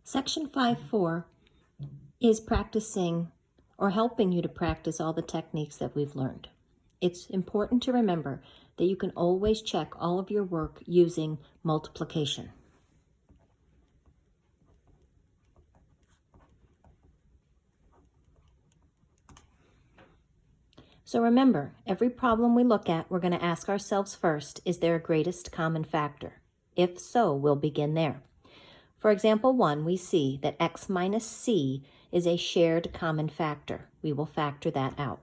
Section 5.4 is practicing or helping you to practice all the techniques that we've learned. It's important to remember that you can always check all of your work using multiplication. So remember, every problem we look at, we're going to ask ourselves first, is there a greatest common factor? If so, we'll begin there. For example 1, we see that x minus c is a shared common factor. We will factor that out.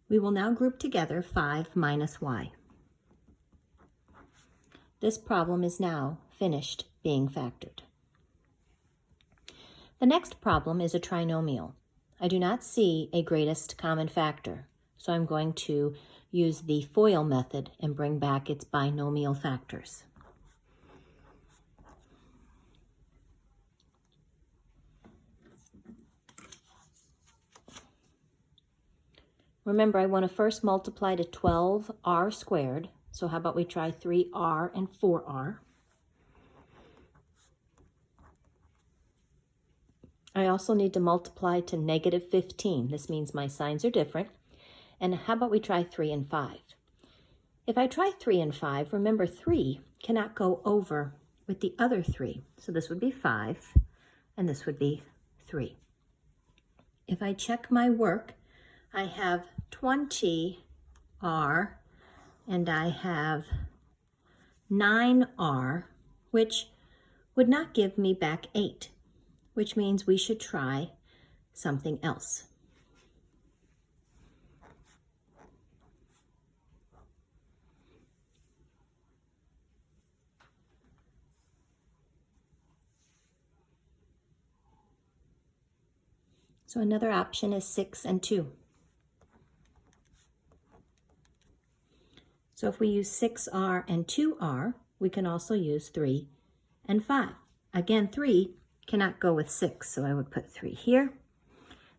We will now group together 5 minus y. This problem is now finished being factored. The next problem is a trinomial. I do not see a greatest common factor, so I'm going to use the FOIL method and bring back its binomial factors. Remember, I want to first multiply to 12r squared, so how about we try 3r and 4r. I also need to multiply to negative 15. This means my signs are different. And how about we try 3 and 5? If I try 3 and 5, remember 3 cannot go over with the other 3. So this would be 5, and this would be 3. If I check my work, I have 20r, and I have 9r, which would not give me back 8, which means we should try something else. So another option is 6 and 2. So if we use 6r and 2r, we can also use 3 and 5. Again, 3 cannot go with 6, so I would put 3 here,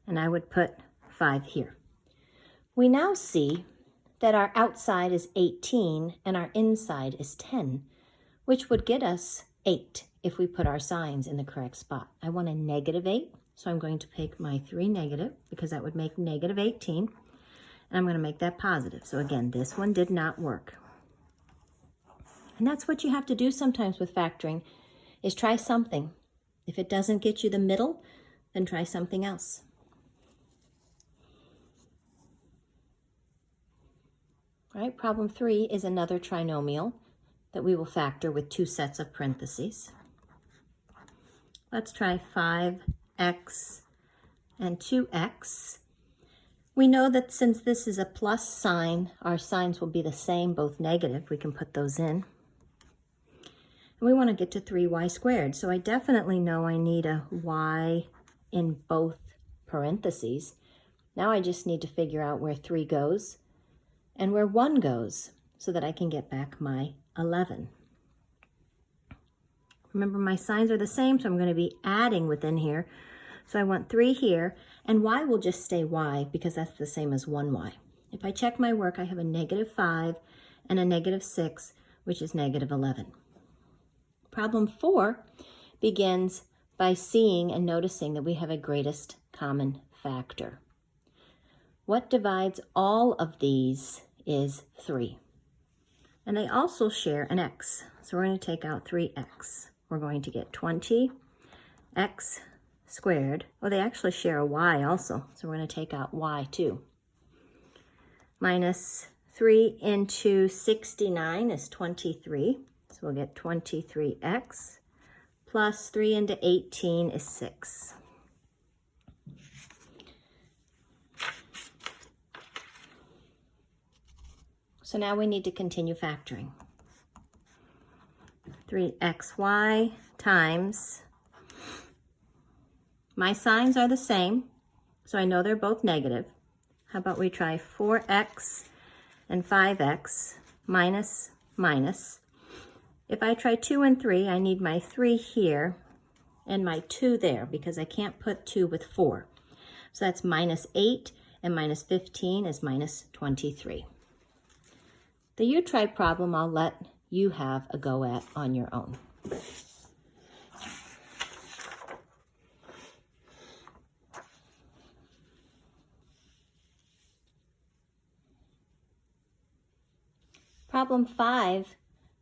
and I would put 5 here. We now see that our outside is 18 and our inside is 10, which would get us 8 if we put our signs in the correct spot. I want a negative 8, so I'm going to pick my 3 negative, because that would make negative 18. And I'm going to make that positive. So again, this one did not work. And that's what you have to do sometimes with factoring, is try something. If it doesn't get you the middle, then try something else. All right, problem 3 is another trinomial that we will factor with 2 sets of parentheses. Let's try 5x and 2x. We know that since this is a plus sign, our signs will be the same, both negative. We can put those in. And we want to get to 3y squared. So I definitely know I need a y in both parentheses. Now I just need to figure out where 3 goes and where 1 goes so that I can get back my 11. Remember, my signs are the same, so I'm going to be adding within here. So I want 3 here, and y will just stay y because that's the same as 1y. If I check my work, I have a negative 5 and a negative 6, which is negative 11. Problem 4 begins by seeing and noticing that we have a greatest common factor. What divides all of these is 3. And they also share an x. So we're going to take out 3x. We're going to get 20x squared. Oh, they actually share a y also, so we're going to take out y too. Minus 3 into 69 is 23, so we'll get 23x, plus 3 into 18 is 6. So now we need to continue factoring. 3xy times, my signs are the same, so I know they're both negative. How about we try 4x and 5x minus minus. If I try 2 and 3, I need my 3 here and my 2 there because I can't put 2 with 4. So that's minus 8 and minus 15 is minus 23. The U-try problem I'll let you have a go at on your own. Problem 5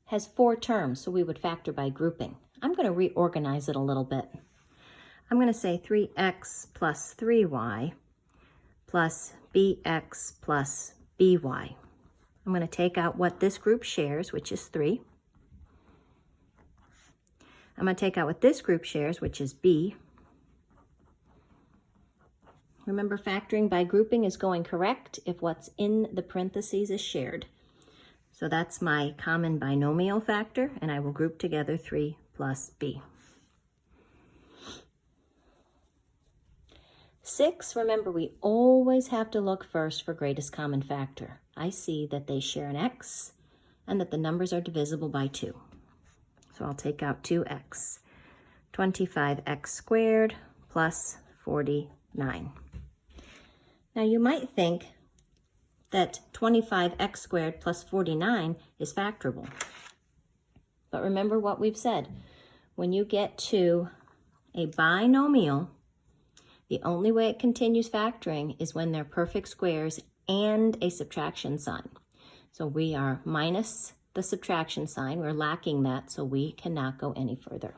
has 4 terms, so we would factor by grouping. I'm going to reorganize it a little bit. I'm going to say 3x plus 3y plus bx plus by. I'm going to take out what this group shares, which is 3. I'm going to take out what this group shares, which is b. Remember, factoring by grouping is going correct if what's in the parentheses is shared. So that's my common binomial factor, and I will group together 3 plus b. 6, remember, we always have to look first for greatest common factor. I see that they share an x and that the numbers are divisible by 2. So I'll take out 2x. 25x squared plus 49. Now you might think that 25x squared plus 49 is factorable. But remember what we've said. When you get to a binomial, the only way it continues factoring is when they're perfect squares and a subtraction sign. So we are minus the subtraction sign. We're lacking that, so we cannot go any further.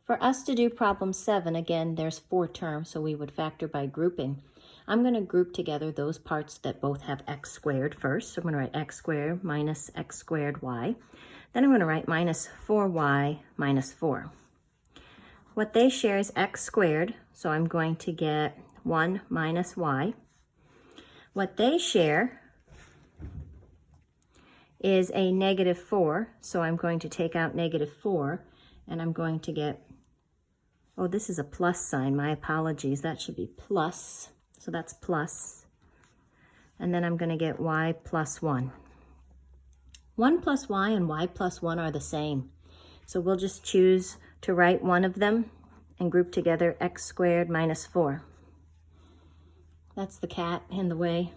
For us to do problem 7, again, there's 4 terms, so we would factor by grouping. I'm going to group together those parts that both have x squared first. So I'm going to write x squared minus x squared y. Then I'm going to write minus 4y minus 4. What they share is x squared, so I'm going to get 1 minus y. What they share is a negative 4, so I'm going to take out negative 4, and I'm going to get, oh, this is a plus sign. My apologies. That should be plus. So that's plus. And then I'm going to get y plus 1. 1 plus y and y plus 1 are the same. So we'll just choose to write one of them and group together x squared minus 4. That's the cat in the way.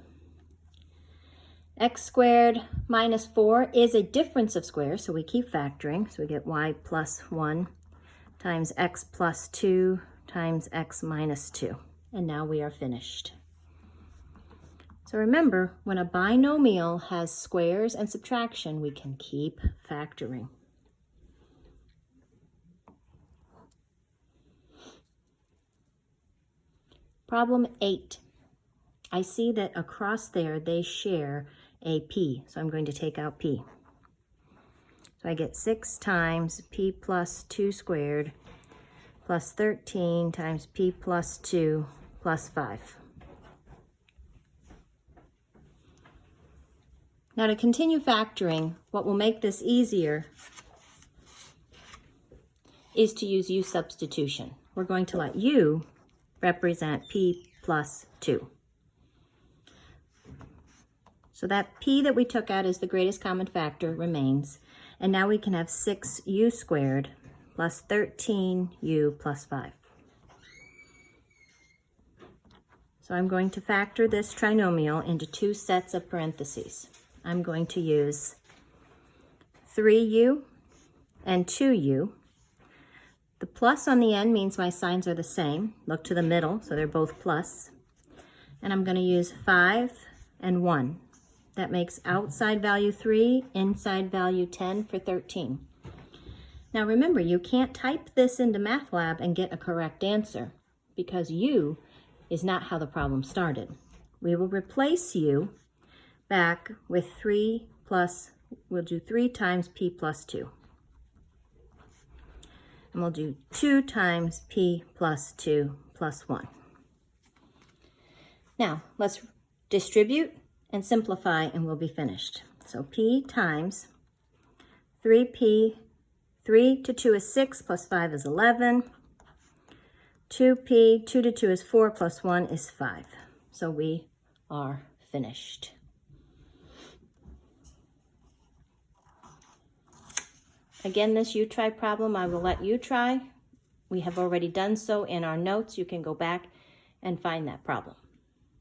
X squared minus 4 is a difference of squares, so we keep factoring. So we get y plus 1 times x plus 2 times x minus 2. And now we are finished. So remember, when a binomial has squares and subtraction, we can keep factoring. Problem 8. I see that across there they share a p, so I'm going to take out p. So I get 6 times p plus 2 squared plus 13 times p plus 2 plus 5. Now to continue factoring, what will make this easier is to use u substitution. We're going to let u represent p plus 2. So that p that we took out as the greatest common factor remains, and now we can have 6u squared plus 13u plus 5. So I'm going to factor this trinomial into 2 sets of parentheses. I'm going to use 3u and 2u. The plus on the end means my signs are the same. Look to the middle, so they're both plus. And I'm going to use 5 and 1. That makes outside value 3, inside value 10 for 13. Now remember, you can't type this into MathLab and get a correct answer because u is not how the problem started. We will replace u back with 3 plus, we'll do 3 times p plus 2. And we'll do 2 times p plus 2 plus 1. Now, let's distribute and simplify and we'll be finished. So p times 3p, 3 to 2 is 6 plus 5 is 11. 2p, 2 to 2 is 4 plus 1 is 5. So we are finished. Again, this you try problem, I will let you try We have already done so in our notes. You can go back and find that problem.